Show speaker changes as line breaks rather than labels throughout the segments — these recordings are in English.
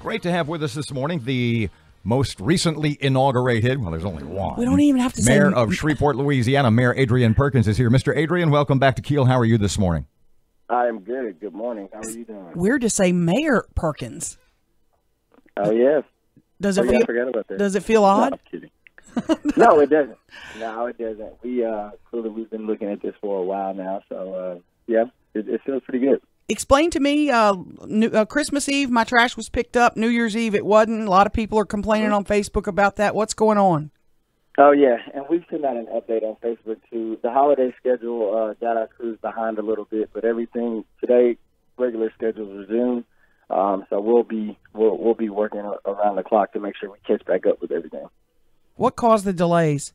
Great to have with us this morning the most recently inaugurated, well, there's only one.
We don't even have to say
Mayor of Shreveport, Louisiana, Mayor Adrian Perkins is here. Mr. Adrian, welcome back to KEEL. How are you this morning?
I am good. Good morning. How are you doing?
Weird to say Mayor Perkins.
Oh, yes.
Does it
I forgot about that.
Does it feel odd?
No, I'm kidding. No, it doesn't. No, it doesn't. Clearly we've been looking at this for a while now, so yeah, it feels pretty good.
Explain to me, Christmas Eve, my trash was picked up. New Year's Eve, it wasn't. A lot of people are complaining on Facebook about that. What's going on?
Oh, yeah, and we've sent out an update on Facebook, too. The holiday schedule got our crews behind a little bit, but everything today, regular schedules resume. So we'll be working around the clock to make sure we catch back up with everything.
What caused the delays?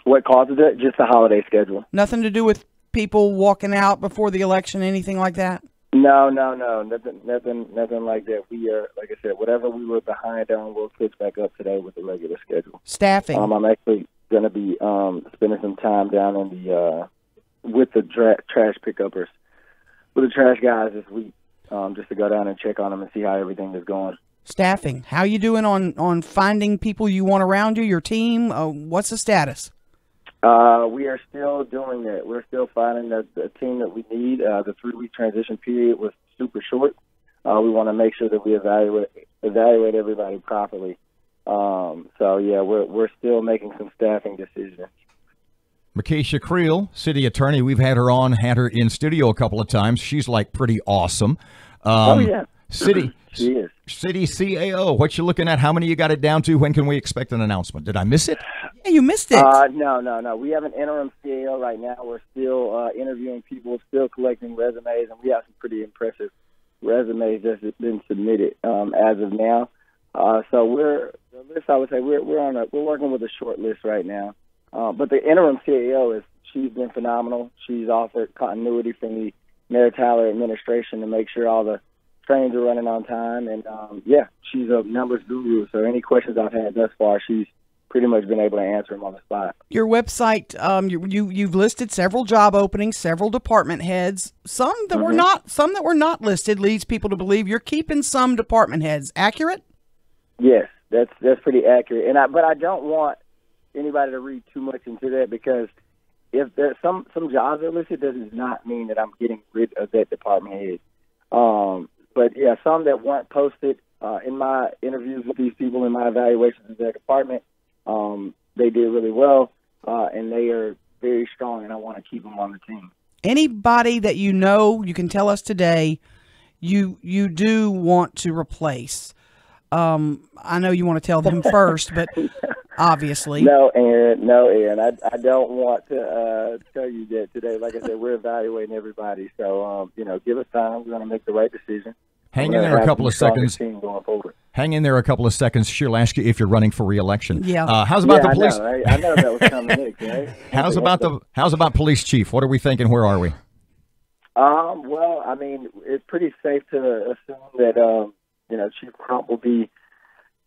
What causes it? Just the holiday schedule.
Nothing to do with people walking out before the election, anything like that?
No, nothing like that. We are, like I said, whatever we were behind on, we'll catch back up today with the regular schedule.
Staffing.
I'm actually going to be spending some time down in the with the trash pickuppers, with the trash guys this week, just to go down and check on them and see how everything is going. Staffing.
How you doing on finding people you want around you, your team? What's the status?
We are still doing that. We're still finding the team that we need. The 3-week transition period was super short. We want to make sure that we evaluate everybody properly. So yeah, we're still making some staffing decisions.
McCarty, city attorney, we've had her in studio a couple of times. She's like pretty awesome.
Oh yeah,
she
is.
City CAO, what you looking at? How many you got it down to? When can we expect an announcement? Did I miss it?
Yeah, you missed it.
No. We have an interim CAO right now. We're still interviewing people, still collecting resumes, and we have some pretty impressive resumes that's been submitted as of now. So I would say we're working with a short list right now. But the interim CAO she's been phenomenal. She's offered continuity from the Mayor Tyler administration to make sure all the trains are running on time, and she's a numbers guru. So any questions I've had thus far, she's pretty much been able to answer them on the spot.
Your website, you've listed several job openings, several department heads. Some that were not listed leads people to believe you're keeping some department heads. Accurate?
Yes, that's pretty accurate. But I don't want anybody to read too much into that, because if there's some jobs are listed, that does not mean that I'm getting rid of that department head. But yeah, some that weren't posted in my interviews with these people, in my evaluations of their department, they did really well, and they are very strong, and I want to keep them on the team.
Anybody that you know, you can tell us today, you do want to replace. I know you want to tell them first, but obviously.
No, Erin, I don't want to tell you that today. Like I said, we're evaluating everybody, so give us time. We're going to make the right decision.
Hang in there a couple of seconds. Hang in there a couple of seconds. She'll ask you if you're running for re-election.
Yeah.
How's about the police?
I know that was coming next, right?
How's about police chief? What are we thinking? Where are we?
Well, I mean, it's pretty safe to assume that Chief Crump will be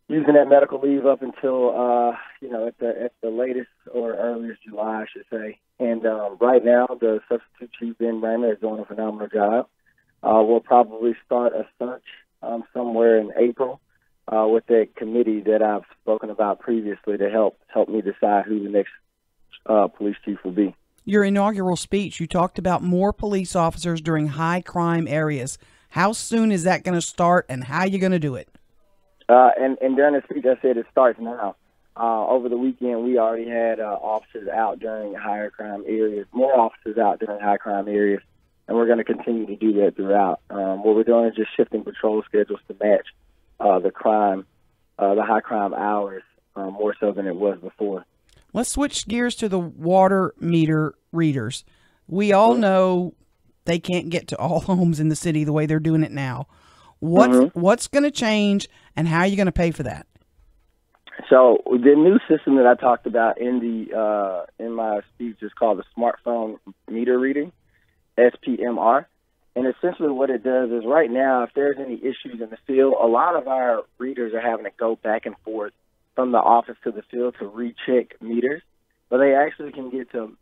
using that medical leave up until at the latest or earliest July, I should say. And right now, the substitute chief Ben Raymer is doing a phenomenal job. We'll probably start a search somewhere in April with that committee that I've spoken about previously to help me decide who the next police chief will be.
Your inaugural speech, you talked about more police officers during high crime areas. How soon is that going to start, and how are you going to do it?
And during the speech, I said it starts now. Over the weekend, we already had officers out during higher crime areas, more officers out during high crime areas, and we're going to continue to do that throughout. What we're doing is just shifting patrol schedules to match the high crime hours more so than it was before.
Let's switch gears to the water meter readers. We all know they can't get to all homes in the city the way they're doing it now. What's going to change, and how are you going to pay for that?
So the new system that I talked about in my speech is called the smartphone meter reading, SPMR. And essentially what it does is, right now, if there's any issues in the field, a lot of our readers are having to go back and forth from the office to the field to recheck meters. But they actually can get to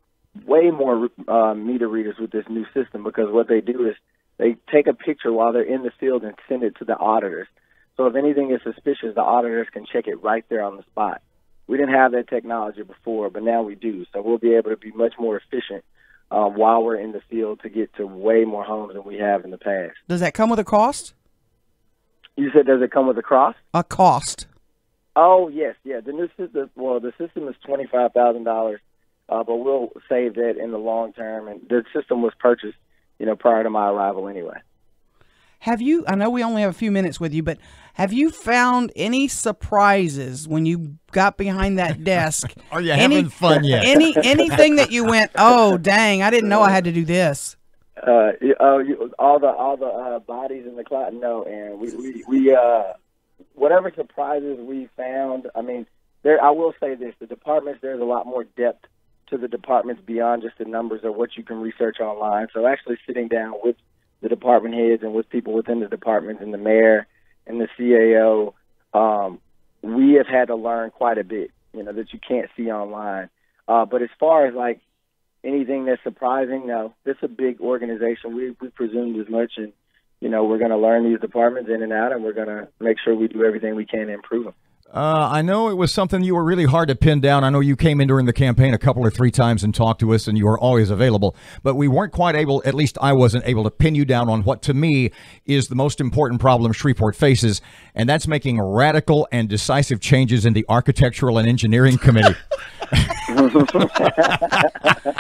way more meter readers with this new system, because what they do is they take a picture while they're in the field and send it to the auditors. So if anything is suspicious, the auditors can check it right there on the spot. We didn't have that technology before, but now we do. So we'll be able to be much more efficient while we're in the field to get to way more homes than we have in the past.
Does that come with a cost?
You said, does it come with a cost?
A cost.
Oh, yes, yeah. The new system, the system is $25,000, but we'll save that in the long term. And the system was purchased, prior to my arrival anyway.
Have you, I know we only have a few minutes with you, but have you found any surprises when you got behind that desk?
Are you having fun yet?
Anything that you went, oh, dang, I didn't know I had to do this?
All the bodies in the closet. No, and we whatever surprises we found. I mean, I will say this: the departments, there's a lot more depth to the departments beyond just the numbers of what you can research online. So actually sitting down with the department heads and with people within the departments and the mayor and the CAO, we have had to learn quite a bit, that you can't see online. But as far as like anything that's surprising, no, this is a big organization. We presumed as much, and we're going to learn these departments in and out, and we're going to make sure we do everything we can to improve them.
I know it was something you were really hard to pin down. I know you came in during the campaign a couple or three times and talked to us, and you were always available. But we weren't quite able, at least I wasn't able to pin you down on what to me is the most important problem Shreveport faces, and that's making radical and decisive changes in the Architectural and Engineering Committee.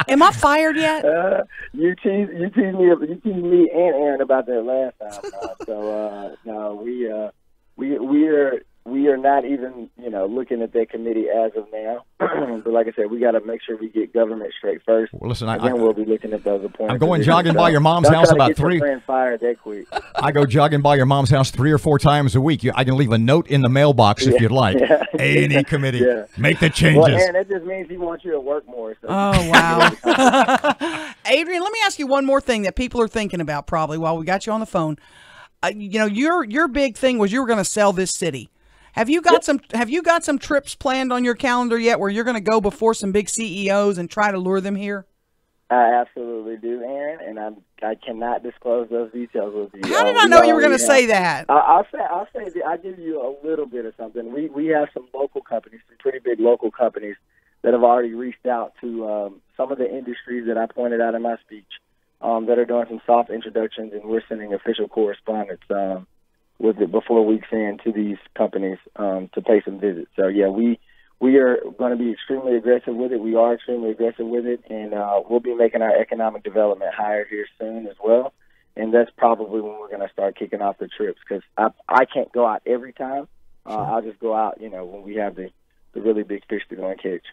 Am I fired yet?
You teased me and Erin about that last time. No, we are not even, looking at that committee as of now. But like I said, we got to make sure we get government straight first.
Well, listen,
and then we'll be looking at those appointments.
I'm going jogging by your mom's house about three.
Fired that quick.
I go jogging by your mom's house 3 or 4 times a week. I can leave a note in the mailbox if you'd like. A&E committee, make the changes.
Well, Aaron, that just means he wants you to work more. So.
Oh, wow. Adrian, let me ask you one more thing that people are thinking about probably while we got you on the phone. Your big thing was you were going to sell this city. Have you got some trips planned on your calendar yet where you're going to go before some big CEOs and try to lure them here?
I absolutely do, Erin, and I cannot disclose those details with you.
How did I know you were going to say that?
I'll give you a little bit of something. We have some local companies, some pretty big local companies that have already reached out to some of the industries that I pointed out in my speech that are doing some soft introductions, and we're sending official correspondence with it before weeks in to these companies to pay some visits. So yeah, we are going to be extremely aggressive with it. We are extremely aggressive with it, and we'll be making our economic development hire here soon as well. And that's probably when we're going to start kicking off the trips, because I can't go out every time. I'll just go out, when we have the really big fish to go and catch.